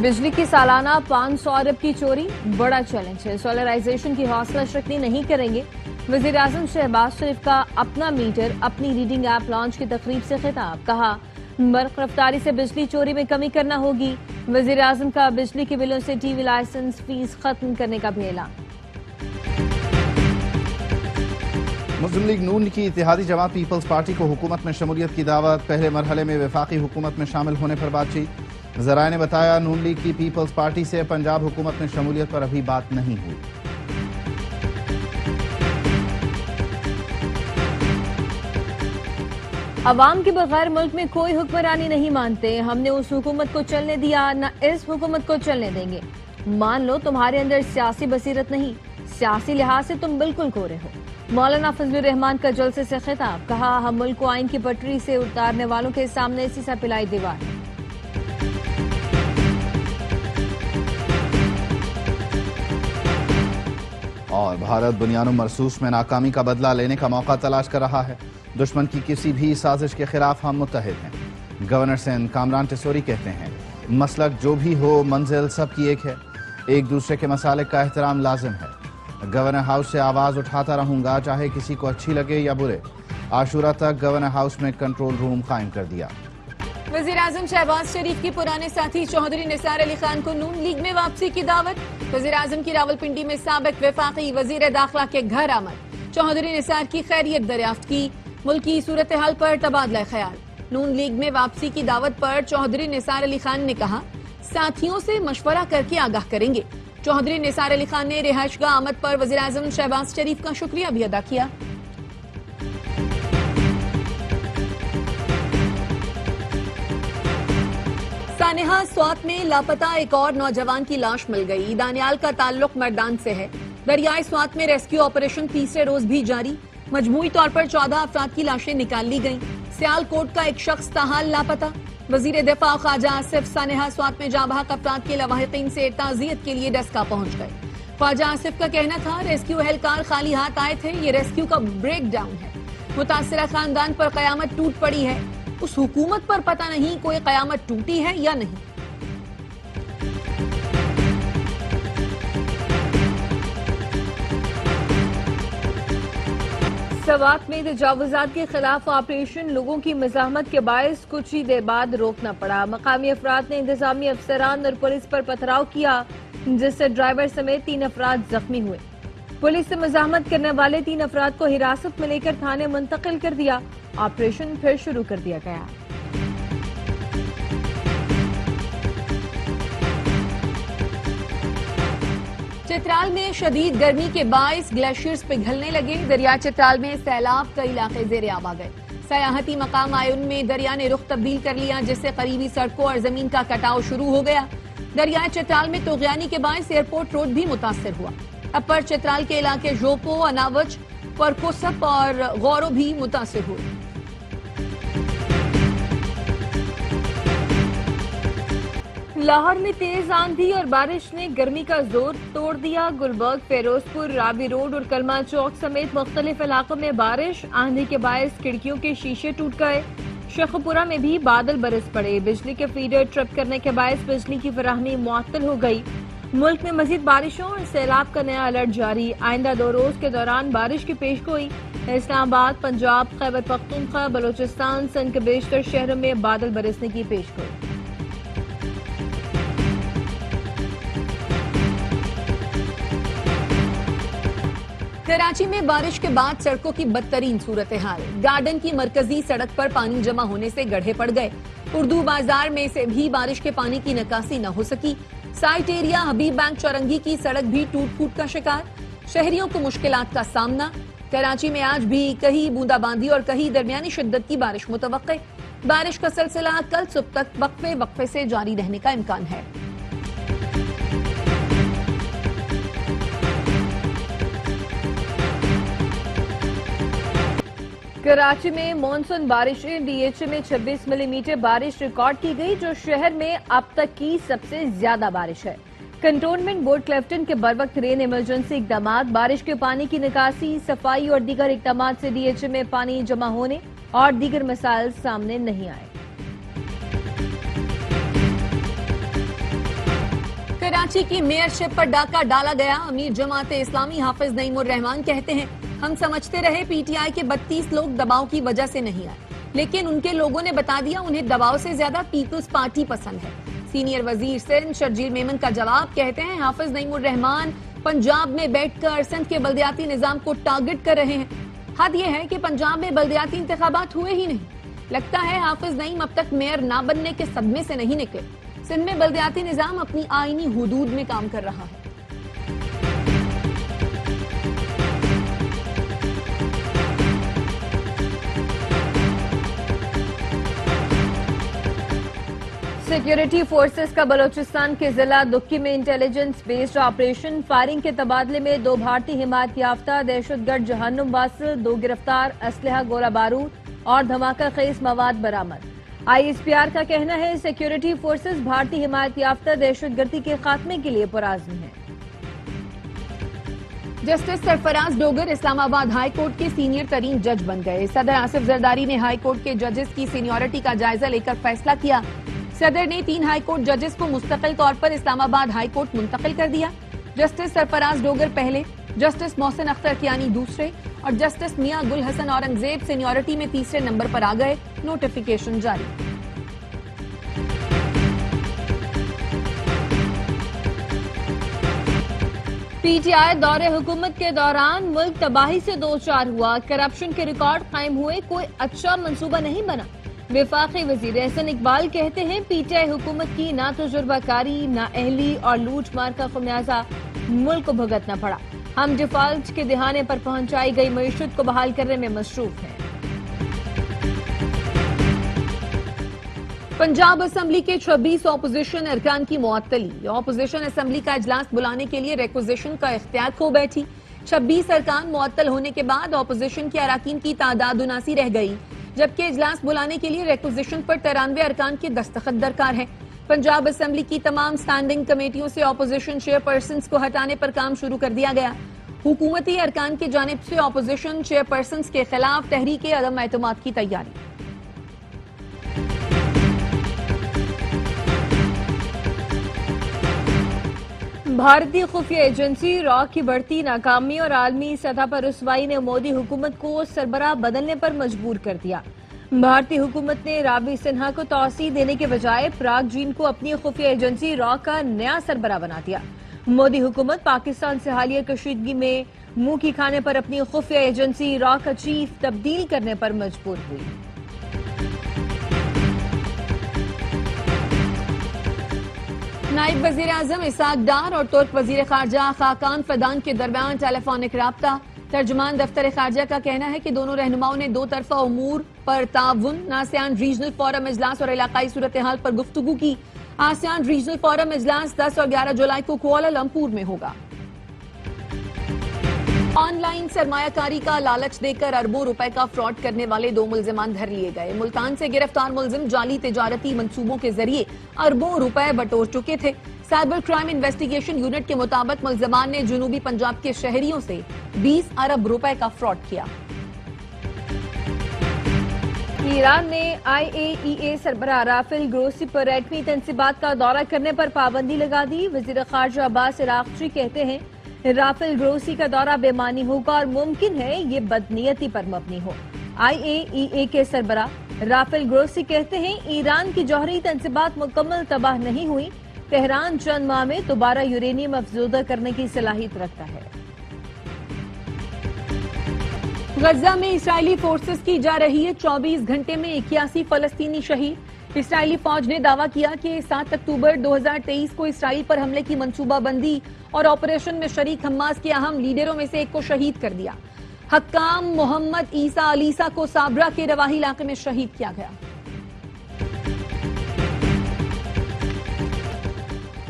बिजली की सालाना 500 अरब की चोरी बड़ा चैलेंज है। सोलराइजेशन की हौसला शक्ति नहीं करेंगे। वजीर आजम शहबाज शरीफ का अपना मीटर अपनी रीडिंग ऐप लॉन्च की तकरीब से खिताब। कहा बर्क रफ्तारी से बिजली चोरी में कमी करना होगी। वजीर आजम का बिजली के बिलों से टीवी लाइसेंस फीस खत्म करने का भी ऐलान। मुस्लिम लीग नून की इत्तेहादी जमात पीपल्स पार्टी को हुकूमत में शमूलियत की दावत। पहले मरहले में वफाकी हुकूमत में शामिल होने पर बातचीत। ज़राए ने बताया नून लीग की पीपल्स पार्टी से पंजाब हुकूमत में शमूलियत पर अभी बात नहीं हुई। अवाम के बगैर मुल्क में कोई हुक्मरानी नहीं मानते। हमने उस हुकूमत को चलने दिया, न इस हुकूमत को चलने देंगे। मान लो तुम्हारे अंदर सियासी बसीरत नहीं, सियासी लिहाज से तुम बिल्कुल कोरे हो। मौलाना फजलुर रहमान का जलसे से खिताब। कहा हम मुल्क को आइन की पटरी से उतारने वालों के सामने इसी सा पिलाई दीवार। और भारत बुनियानो मरसूस में नाकामी का बदला लेने का मौका तलाश कर रहा है। दुश्मन की किसी भी साजिश के खिलाफ हम मुत्तहिद हैं। गवर्नर सिंध कामरान टिसोरी कहते हैं मसलक जो भी हो मंजिल सबकी एक है। एक दूसरे के मसालिक का एहतराम लाजिम है। गवर्नर हाउस से आवाज उठाता रहूंगा चाहे किसी को अच्छी लगे या बुरे। आशूरा तक गवर्नर हाउस में कंट्रोल रूम कायम कर दिया। वजीर आजम शहबाज शरीफ की पुराने साथी चौधरी निसार अली खान को नून लीग में वापसी की दावत। वजीर आजम की रावलपिंडी में साबिक वफाकी वजीर दाखिला के घर आमद। चौधरी निसार की खैरियत दरियाफ्त की। मुल्की सूरत हाल पर तबादला ख्याल। नून लीग में वापसी की दावत पर चौधरी निसार अली खान ने कहा साथियों से मशवरा करके आगाह करेंगे। चौधरी निसार अली खान ने रिहाइशगाह आमद पर वजीर आजम शहबाज शरीफ का शुक्रिया भी अदा किया। सानेहा स्वात में लापता एक और नौजवान की लाश मिल गई। दानियाल का ताल्लुक मर्दान से है। दरियाई स्वात में रेस्क्यू ऑपरेशन तीसरे रोज भी जारी। मजमूई तौर पर 14 अफराद की लाशें निकाल ली गईं। सियालकोट का एक शख्स ताहाल लापता। वजीर दिफा ख्वाजा आसिफ सानेहा स्वात में जांबहक अफराद के लवाहिकीन से ताजियत के लिए डस्का पहुंच गए। ख्वाजा आसिफ का कहना था रेस्क्यू एहलकार खाली हाथ आए थे, ये रेस्क्यू का ब्रेक डाउन है। मुतासिरा खानदान पर कयामत टूट पड़ी है। उस हुकूमत पर पता नहीं कोई कयामत टूटी है या नहीं। सवात में तजावुजात के खिलाफ ऑपरेशन लोगों की मज़ाहमत के बायस कुछ ही देर बाद रोकना पड़ा। मकामी अफराद ने इंतजामी अफसरान और पुलिस पर पथराव किया जिससे ड्राइवर समेत 3 अफराद जख्मी हुए। पुलिस से मज़ाहमत करने वाले 3 अफराद को हिरासत में लेकर थाने मुंतकिल कर दिया। ऑपरेशन फिर शुरू कर दिया गया। चित्राल में शदीद गर्मी के बायस ग्लेशियर्स पिघलने लगे। दरिया चित्राल में सैलाब कई इलाके ज़ेरे आब आ गए। सयाहती मकाम आए उनमें दरिया ने रुख तब्दील कर लिया जिससे करीबी सड़कों और जमीन का कटाव शुरू हो गया। दरिया चित्राल में तोगयानी के बायस एयरपोर्ट रोड भी मुतासिर हुआ। अपर चित्राल के इलाके जोपो, अनावच, परकोसप और गौरो भी मुतासिर हुए। लाहौर में तेज आंधी और बारिश ने गर्मी का जोर तोड़ दिया। गुलबर्ग, फेरोजपुर, रावी रोड और कलमा चौक समेत मुख्तलिफ इलाकों में बारिश। आंधी के बायस खिड़कियों के शीशे टूट गए। शेखपुरा में भी बादल बरस पड़े। बिजली के फीडर ट्रिप करने के बायस बिजली की फराहमी मुअत्तल हो गई। मुल्क में मजीद बारिशों और सैलाब का नया अलर्ट जारी। आइंदा 2 रोज के दौरान बारिश की पेशगोई। इस्लामाबाद, पंजाब, खैबर पख्तूनख्वा, बलोचिस्तान, सिंध के बेशतर शहरों में बादल बरसने की पेशगोई। कराची में बारिश के बाद सड़कों की बदतरीन सूरत हाल। गार्डन की मरकजी सड़क पर पानी जमा होने से गड्ढे पड़ गए। उर्दू बाजार में से भी बारिश के पानी की निकासी न हो सकी। साइट एरिया हबीब बैंक चौरंगी की सड़क भी टूट फूट का शिकार। शहरियों को मुश्किलात का सामना। कराची में आज भी कहीं बूंदाबांदी और कहीं दरमियानी शिद्दत की बारिश मुतवक्के। बारिश का सिलसिला कल सुबह तक वक्फे वक्फे से जारी रहने का इम्कान है। कराची में मॉनसून बारिशें। डीएचए में 26 मिलीमीटर बारिश रिकॉर्ड की गई जो शहर में अब तक की सबसे ज्यादा बारिश है। कंटोनमेंट बोर्ड क्लेफ्टन के बरवक्त रेन इमरजेंसी इकदामात, बारिश के पानी की निकासी, सफाई और दीगर इकदामात से डीएचए में पानी जमा होने और दीगर मसाइल सामने नहीं आए। कराची की मेयरशिप पर डाका डाला गया। अमीर जमात इस्लामी हाफिज नईम उर रहमान कहते हैं, हम समझते रहे पीटीआई के 32 लोग दबाव की वजह से नहीं आए, लेकिन उनके लोगों ने बता दिया उन्हें दबाव से ज्यादा पीपल्स पार्टी पसंद है। सीनियर वजीर सिंध शर्जील मेमन का जवाब, कहते हैं हाफिज नईम उर रहमान पंजाब में बैठकर सिंध के बल्दियाती निजाम को टारगेट कर रहे हैं। हद यह है कि पंजाब में बल्दियाती इंतखाबात हुए ही नहीं। लगता है हाफिज नईम अब तक मेयर ना बनने के सदमे से नहीं निकले। सिंध में बल्दियाती निजाम अपनी आईनी हुदूद में काम कर रहा है। सिक्योरिटी फोर्सेस का बलोचिस्तान के जिला दुक्की में इंटेलिजेंस बेस्ड ऑपरेशन, फायरिंग के तबादले में 2 भारतीय हिमायत याफ्ता दहशतगर्द जहन्नुम वासिल, 2 गिरफ्तार, असलहा गोला बारूद और धमाका खेज मवाद बरामद। आईएसपीआर का कहना है सिक्योरिटी फोर्सेस भारतीय हिमायत याफ्ता दहशतगर्दी के खात्मे के लिए पुरआज़्म है। Justice Sarfaraz Dogar Islamabad high court के सीनियर तरीन जज बन गए। सदर आसिफ जरदारी ने हाई कोर्ट के जजेस की सीनियरिटी का जायजा लेकर फैसला किया। सदर ने 3 हाई कोर्ट जजेस को मुस्तकिल तौर पर इस्लामाबाद हाई कोर्ट मुंतकिल कर दिया। जस्टिस सरफराज डोगर पहले, जस्टिस मोहसिन अख्तर कियानी दूसरे और जस्टिस मियां गुल हसन औरंगजेब सीनियरिटी में तीसरे नंबर पर आ गए। नोटिफिकेशन जारी। पीटीआई दौरे हुकूमत के दौरान मुल्क तबाही से दो चार हुआ, करप्शन के रिकॉर्ड कायम हुए, कोई अच्छा मंसूबा नहीं बना। वफाकी वजीर एहसन इकबाल कहते हैं पीटीआई हुकूमत की ना तजुर्बाकारी, ना अहली और लूट मार का खमियाजा मुल्क को भुगतना पड़ा। हम डिफॉल्ट के दिहाने पर पहुंचाई गई मईशत को बहाल करने में मसरूफ हैं। पंजाब असेंबली के 26 ऑपोजिशन अरकान की मुअत्तली। ऑपोजिशन असेंबली का इजलास बुलाने के लिए रिक्विजिशन का इख्तियार खो बैठी। 26 अरकान मुअत्तल होने के बाद ऑपोजिशन के अरकान की तादाद 79 रह गई, जबकि इजलास बुलाने के लिए रिक्विजिशन पर 93 अरकान के दस्तखत दरकार है। पंजाब असेंबली की तमाम स्टैंडिंग कमेटियों से ऑपोजिशन चेयरपर्सन्स को हटाने पर काम शुरू कर दिया गया। हुकूमती अरकान की जानिब से ऑपोजिशन चेयरपर्सन्स के खिलाफ तहरीक अदम एतमाद की तैयारी। भारतीय खुफिया एजेंसी रॉ की बढ़ती नाकामी और आलमी सतह पर रुसवाई ने मोदी हुकूमत को सरबराह बदलने पर मजबूर कर दिया। भारतीय हुकूमत ने रावी सिन्हा को तौसी देने के बजाय पराग जीन को अपनी खुफिया एजेंसी रॉ का नया सरबराह बना दिया। मोदी हुकूमत पाकिस्तान से हालिया कशीदगी में मुंह की खाने पर अपनी खुफिया एजेंसी रॉ का चीफ तब्दील करने पर मजबूर हुई। नायब वजीर आजम इसाक डार और तुर्क वजीर खारजा खाकान फदान के दरमियान टेलीफोनिक राब्ता। तर्जुमान दफ्तर खारजा का कहना है कि दोनों रहनुमाओं ने 2 तरफा उमूर पर ताउन, आसियान रीजनल फोरम इजलास और इलाकाई सूरत हाल पर गुफ्तगू की। आसियान रीजनल फोरम इजलास 10 और 11 जुलाई को कुआलालंपुर में होगा। ऑनलाइन सरमायाकारी का लालच देकर अरबों रुपए का फ्रॉड करने वाले 2 मुल्जिमान धर लिए गए। मुल्तान से गिरफ्तार मुल्जिम जाली तिजारती मंसूबों के जरिए अरबों रुपए बटोर चुके थे। साइबर क्राइम इन्वेस्टिगेशन यूनिट के मुताबिक मुल्जिमान ने जुनूबी पंजाब के शहरियों से 20 अरब रुपए का फ्रॉड किया। ईरान ने IAEA सरबराह राफेल ग्रोसी पर एटमी तंसीबात का दौरा करने पर पाबंदी लगा दी। वजीर खारजा अब्बास इराक्ची कहते हैं राफेल ग्रोसी का दौरा बेमानी होगा और मुमकिन है ये बदनीयती पर मबनी हो। IAEA के सरबराह राफेल ग्रोसी कहते हैं ईरान की जौहरी तंसीबात मुकम्मल तबाह नहीं हुई, तेहरान चंद माह में दोबारा यूरेनियम अफजूदा करने की सलाहियत रखता है। गजा में इस्राएली फोर्सेस की जा रही है 24 घंटे में 81 फलस्तीनी शहीद। इस्राएली फौज ने दावा किया कि 7 अक्टूबर 2023 को इस्राएल पर हमले की मंसूबाबंदी और ऑपरेशन में शरीक हमास के अहम लीडरों में से एक को शहीद कर दिया। हक्काम मोहम्मद ईसा अलीसा को साबरा के रवाही इलाके में शहीद किया गया।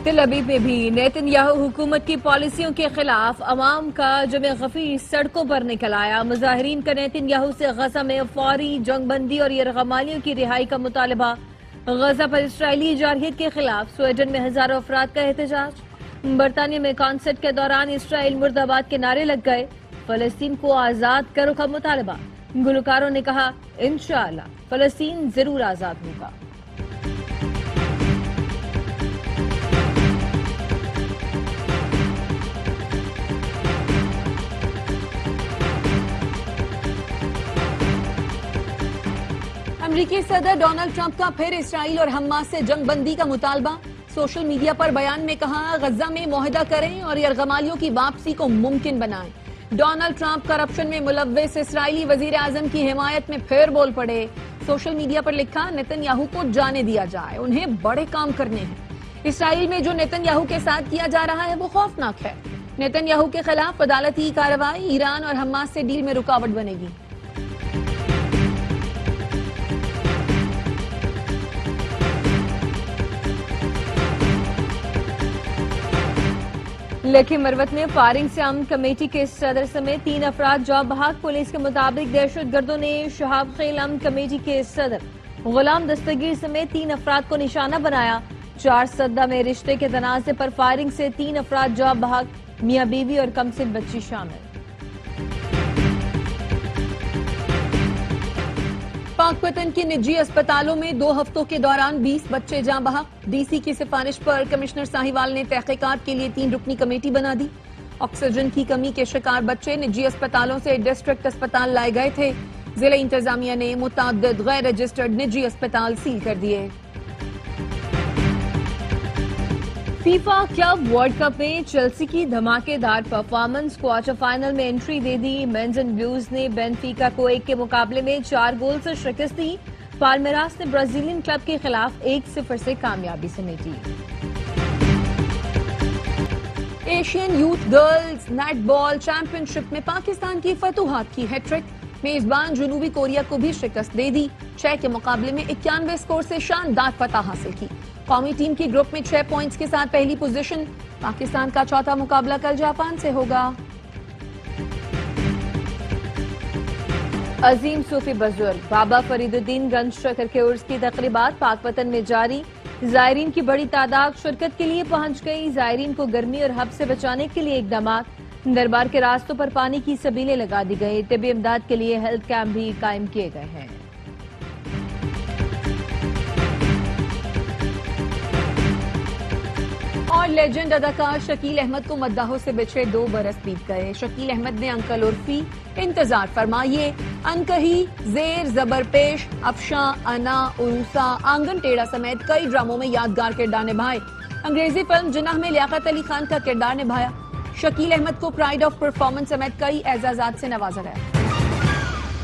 तिल अबीब में भी नेतन्याहू हुकूमत की पॉलिसियों के खिलाफ अवाम का जमे गफीर सड़कों पर निकल आया। मुजाहिरीन का नेतन्याहू से गजा में फौरी जंगबंदी और यरगमालियों की रिहाई का मुतालबा। गजा पर इसराइली जारहियत के खिलाफ स्वीडन में हजारों अफराद का एहतजाज। बरतानिया में कॉन्सर्ट के दौरान इसराइल मुर्दाबाद के नारे लग गए। फलस्तीन को आजाद करो का मुतालबा। गुलकारों ने कहा इंशाअल्लाह फलस्तीन जरूर आजाद होगा। امریکی صدر ڈونلڈ ٹرمپ کا پھر اسرائیل اور حماس سے جنگ بندی کا مطالبہ. سوشل میڈیا پر بیان میں کہا غزہ میں معاہدہ کریں اور یرغمالیوں کی واپسی کو ممکن بنائیں. ڈونلڈ ٹرمپ کرپشن میں ملوث اسرائیلی وزیر اعظم کی حمایت میں پھر بول پڑے. سوشل میڈیا پر لکھا نیتن یاہو کو جانے دیا جائے, انہیں بڑے کام کرنے ہیں. اسرائیل میں جو نیتن یاہو کے ساتھ کیا جا رہا ہے وہ خوفناک ہے. نیتن یاہو کے خلاف عدالتی کارروائی ایران اور حماس سے ڈیل میں رکاوٹ بنے گی. لکھی مروت میں فائرنگ سے امن کمیٹی کے صدر سمیت 3 افراد جاں بحق. پولیس کے مطابق دہشت گردوں نے شہاب خیل امن کمیٹی کے صدر غلام دستگیر سمیت 3 افراد کو نشانہ بنایا. 4 سدہ میں رشتے کے تنازع پر فائرنگ سے 3 افراد جاں بحق, میاں بیوی اور کمسن بچی شامل. پاک پتن کے نجی اسپتالوں میں 2 ہفتوں کے دوران 20 بچے جاں بحق. ڈی سی کی سفارش پر کمشنر ساہیوال نے تحقیقات کے لیے 3 رکنی کمیٹی بنا دی. آکسیجن کی کمی کے شکار بچے نجی اسپتالوں سے ڈسٹرکٹ اسپتال لائے گئے تھے. ضلع انتظامیہ نے متعدد غیر رجسٹرڈ نجی اسپتال سیل کر دیے. فیفا کلب ورلڈ کپ میں چیلسی کی دھماکے دار پرفارمنس, کوارٹر فائنل میں انٹری دے دی. مینز اینڈ بلیوز نے بینفیکا کو 1 کے مقابلے میں 4 گول سے شکست دی. پالمیراس نے برازیلین کلب کے خلاف 1-0 سے کامیابی سمیٹی. ایشین یوتھ گرلز نیٹ بال چیمپئن شپ میں پاکستان کی فتوحات کی ہیٹ ٹرک. میزبان جنوبی کوریا کو بھی شکست دے دی. 6 کے مقابلے میں 91 سکور سے شاندار فتح حاصل کی. قومی ٹیم کی گروپ میں 6 پوائنٹس کے ساتھ پہلی پوزیشن. پاکستان کا چوتھا مقابلہ کل جاپان سے ہوگا. عظیم صوفی بزرگ بابا فرید الدین گنج شکر کے عرس کی تقریبات پاک پتن میں جاری. زائرین کی بڑی تعداد شرکت کے لیے پہنچ گئی. زائرین کو گرمی اور ہب سے بچانے کے لیے اقدامات. دربار کے راستوں پر پانی کی سبیلیں لگا دی گئی. طبی امداد کے لیے ہیلتھ کیمپ بھی قائم کیے گئے ہیں. اور لیجنڈ اداکار شکیل احمد کو مداحوں سے بچھڑے 2 برس بیت گئے. شکیل احمد نے انکل عرفی, انتظار فرمائیے, انکہی, زیر زبر پیش, افشاں, انا, عروسہ, آنگن ٹیڑھا سمیت کئی ڈراموں میں یادگار کردار نبھائے. انگریزی فلم جناح میں لیاقت علی خان کا کردار نبھایا. شکیل احمد کو پرائیڈ آف پرفارمنس سمیت کئی اعزازات سے نوازا گیا.